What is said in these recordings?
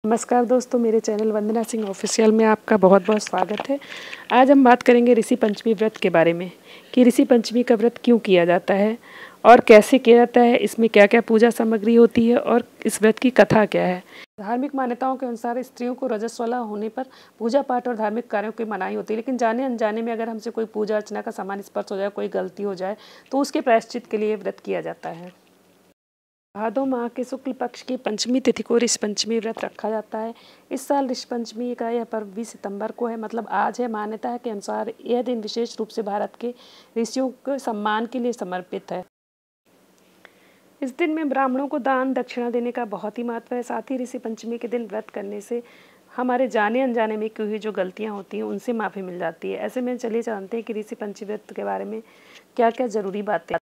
नमस्कार दोस्तों, मेरे चैनल वंदना सिंह ऑफिशियल में आपका बहुत बहुत स्वागत है। आज हम बात करेंगे ऋषि पंचमी व्रत के बारे में कि ऋषि पंचमी का व्रत क्यों किया जाता है और कैसे किया जाता है, इसमें क्या क्या पूजा सामग्री होती है और इस व्रत की कथा क्या है। धार्मिक मान्यताओं के अनुसार स्त्रियों को रजस्वला होने पर पूजा पाठ और धार्मिक कार्यों की मनाही होती है, लेकिन जाने अनजाने में अगर हमसे कोई पूजा अर्चना का सामान स्पर्श हो जाए, कोई गलती हो जाए तो उसके प्रायश्चित के लिए व्रत किया जाता है। भादो माह के शुक्ल पक्ष की पंचमी तिथि को ऋषि पंचमी व्रत रखा जाता है। इस साल ऋषि पंचमी का यह पर्व 20 सितंबर को है, मतलब आज है। मान्यता के अनुसार यह दिन विशेष रूप से भारत के ऋषियों के सम्मान के लिए समर्पित है। इस दिन में ब्राह्मणों को दान दक्षिणा देने का बहुत ही महत्व है। साथ ही ऋषि पंचमी के दिन व्रत करने से हमारे जाने अनजाने में की हुई जो गलतियाँ होती हैं उनसे माफ़ी मिल जाती है। ऐसे में चलिए जानते हैं कि ऋषि पंचमी व्रत के बारे में क्या क्या जरूरी बातें।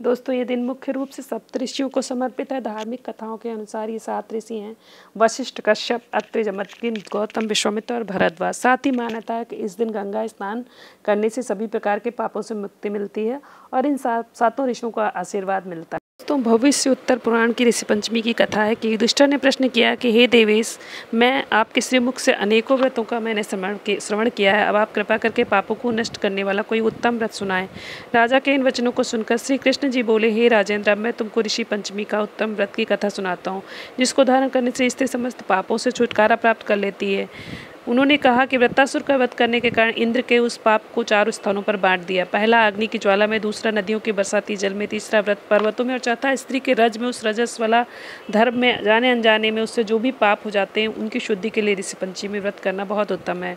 दोस्तों, ये दिन मुख्य रूप से सप्त ऋषियों को समर्पित है। धार्मिक कथाओं के अनुसार ये 7 ऋषि हैं: वशिष्ठ, कश्यप, अत्रि, जमदग्नि, गौतम, विश्वामित्र और भरद्वाज। साथ ही मान्यता है कि इस दिन गंगा स्नान करने से सभी प्रकार के पापों से मुक्ति मिलती है और इन सातों ऋषियों का आशीर्वाद मिलता है। दोस्तों, भविष्य उत्तर पुराण की ऋषि पंचमी की कथा है कि युधिष्ठिर ने प्रश्न किया कि हे देवेश, मैं आपके श्रीमुख से अनेकों व्रतों का मैंने श्रवण किया है। अब आप कृपा करके पापों को नष्ट करने वाला कोई उत्तम व्रत सुनाएं। राजा के इन वचनों को सुनकर श्री कृष्ण जी बोले, हे राजेंद्र, अब मैं तुमको ऋषि पंचमी का उत्तम व्रत की कथा सुनाता हूँ, जिसको धारण करने से स्त्री समस्त पापों से छुटकारा प्राप्त कर लेती है। उन्होंने कहा कि वृत्तासुर का वध करने के कारण इंद्र के उस पाप को 4 स्थानों पर बांट दिया। पहला अग्नि की ज्वाला में, दूसरा नदियों के बरसाती जल में, तीसरा व्रत पर्वतों में और चौथा स्त्री के रज में, उस रजस वाला धर्म में जाने अनजाने में उससे जो भी पाप हो जाते हैं उनकी शुद्धि के लिए ऋषि पंचमी व्रत करना बहुत उत्तम है।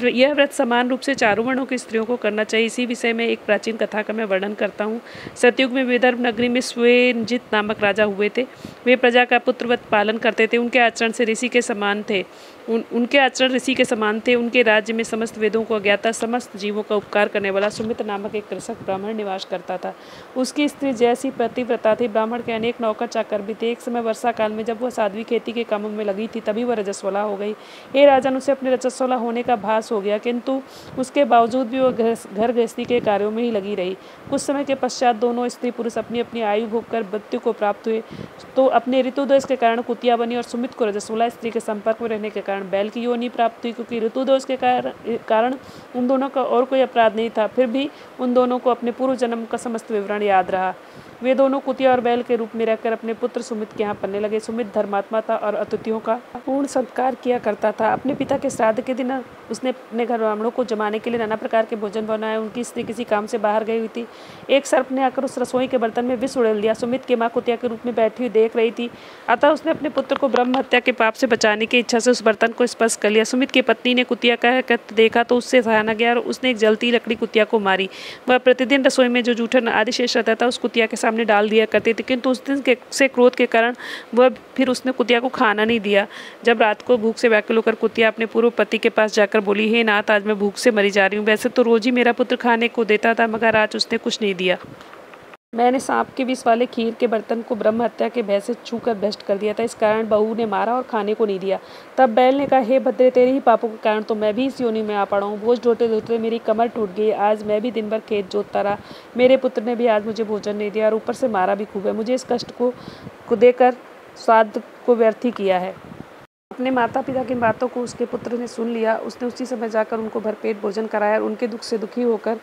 यह व्रत समान रूप से चारों वर्णों की स्त्रियों को करना चाहिए। इसी विषय में एक प्राचीन कथा का मैं वर्णन करता हूँ। सतयुग में विदर्भ नगरी में स्वेनजित नामक राजा हुए थे। वे प्रजा का पुत्रवत पालन करते थे। उनके आचरण से ऋषि के समान थे। उनके आचरण ऋषि के समान थे। उनके राज्य में समस्त वेदों को अज्ञाता समस्त जीवों का उपकार करने वाला सुमित नामक एक कृषक ब्राह्मण निवास करता था। उसकी स्त्री जैसी पतिव्रता थी। ब्राह्मण के अनेक नौकर चाकर भी थे। एक समय वर्षा काल में जब वह साध्वी खेती के कामों में लगी थी, तभी वह रजस्वला हो गई। हे राजन, उसे अपने रजस्वला होने का भास हो गया, किंतु उसके बावजूद भी वह घर गृहस्थी के कार्यों में ही लगी रही। कुछ समय के पश्चात दोनों स्त्री पुरुष अपनी अपनी आयु भोग कर मृत्यु को प्राप्त हुए। तो अपने ऋतुदोष के कारण कुतिया बनी और सुमित को रजस्वला स्त्री के संपर्क में रहने के कारण बैल की योनि प्राप्त हुई। क्योंकि ऋतुदोष के कारण उन दोनों का और कोई अपराध नहीं था, फिर भी उन दोनों को अपने पूर्व जन्म का समस्त विवरण याद रहा। वे दोनों कुतिया और बैल के रूप में रहकर अपने पुत्र सुमित के यहाँ पलने लगे। सुमित धर्मात्मा था और अतिथियों का पूर्ण सत्कार किया करता था। अपने पिता के श्राद्ध के दिन उसने अपने घर ब्राह्मणों को जमाने के लिए नाना प्रकार के भोजन बनाए। उनकी स्त्री किसी काम से बाहर गई हुई थी। एक सर्प ने आकर उस रसोई के बर्तन में विष उड़ेल दिया। सुमित की माँ कुतिया के रूप में बैठी हुई देख रही थी, अतः उसने अपने पुत्र को ब्रह्म हत्या के पाप से बचाने की इच्छा से उस बर्तन को स्पर्श कर लिया। सुमित की पत्नी ने कुतिया का कृत्य देखा तो उससे सहा न गया और उसने एक जलती लकड़ी कुतिया को मारी। वह प्रतिदिन रसोई में जो जूठन आदि शेष रहता था उस कुतिया के सामने डाल दिया करती थी, किंतु उस दिन से क्रोध के कारण वह फिर उसने कुतिया को खाना नहीं दिया। जब रात को भूख से व्याकुल होकर कुतिया अपने पूर्व पति के पास जाकर बोली, हे नाथ, आज मैं भूख से मरी जा रही हूँ। वैसे तो रोज ही मेरा पुत्र खाने को देता था, मगर आज उसने कुछ नहीं दिया। मैंने सांप के विष वाले खीर के बर्तन को ब्रह्म हत्या के भय से छूकर भ्रष्ट कर दिया था। इस कारण बहू ने मारा और खाने को नहीं दिया। तब बैल ने कहा, हे भद्रे, तेरे ही पापों के कारण तो मैं भी इस योनि में आ पड़ा हूँ। बोझ ढोते ढोते मेरी कमर टूट गई। आज मैं भी दिन भर खेत जोतता रहा। मेरे पुत्र ने भी आज मुझे भोजन नहीं दिया और ऊपर से मारा भी खूब है। मुझे इस कष्ट को देकर स्वाद को व्यर्थ ही किया है। अपने माता पिता की बातों को उसके पुत्र ने सुन लिया। उसने उसी समय जाकर उनको भरपेट भोजन कराया और उनके दुख से दुखी होकर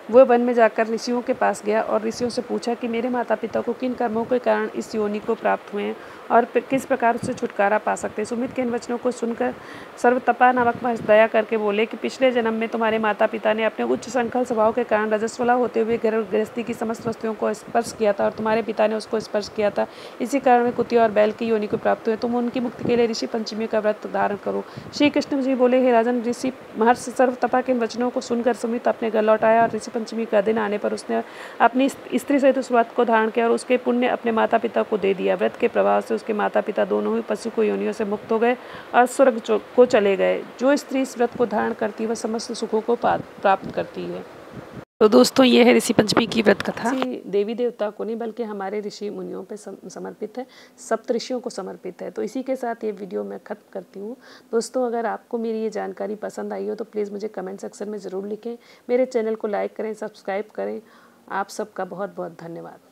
वह वन में जाकर ऋषियों के पास गया और ऋषियों से पूछा कि मेरे माता पिता को किन कर्मों के कारण इस योनि को प्राप्त हुए हैं और किस प्रकार उससे छुटकारा पा सकते हैं। सुमित के इन वचनों को सुनकर सर्वतपा नामक महर्षि दया करके बोले कि पिछले जन्म में तुम्हारे माता पिता ने अपने उच्च संकल्प स्वभाव के कारण रजस्वला होते हुए घर गृहस्थी की समस्त वस्तुओं को स्पर्श किया था और तुम्हारे पिता ने उसको स्पर्श किया था। इसी कारण वे कुतिया और बैल की योनि को प्राप्त हुए। तुम उनकी मुक्ति के लिए ऋषि पंचमी का व्रत धारण करो। श्री कृष्ण जी बोले, हे राजन, ऋषि महर्षि सर्वतपा के इन वचनों को सुनकर सुमित अपने घर लौट आया और ऋषि पंचमी का दिन आने पर उसने अपनी स्त्री सहित उस व्रत को धारण किया और उसके पुण्य अपने माता पिता को दे दिया। व्रत के प्रभाव से उसके माता पिता दोनों ही पशु को योनियों से मुक्त हो गए और स्वर्ग को चले गए। जो स्त्री इस व्रत को धारण करती है वह समस्त सुखों को प्राप्त करती है। तो दोस्तों, ये है ऋषि पंचमी की व्रत कथा। देवी देवता को नहीं बल्कि हमारे ऋषि मुनियों पे समर्पित है, सप्त ऋषियों को समर्पित है। तो इसी के साथ ये वीडियो मैं खत्म करती हूँ। दोस्तों, अगर आपको मेरी ये जानकारी पसंद आई हो तो प्लीज़ मुझे कमेंट सेक्शन में ज़रूर लिखें। मेरे चैनल को लाइक करें, सब्सक्राइब करें। आप सबका बहुत बहुत धन्यवाद।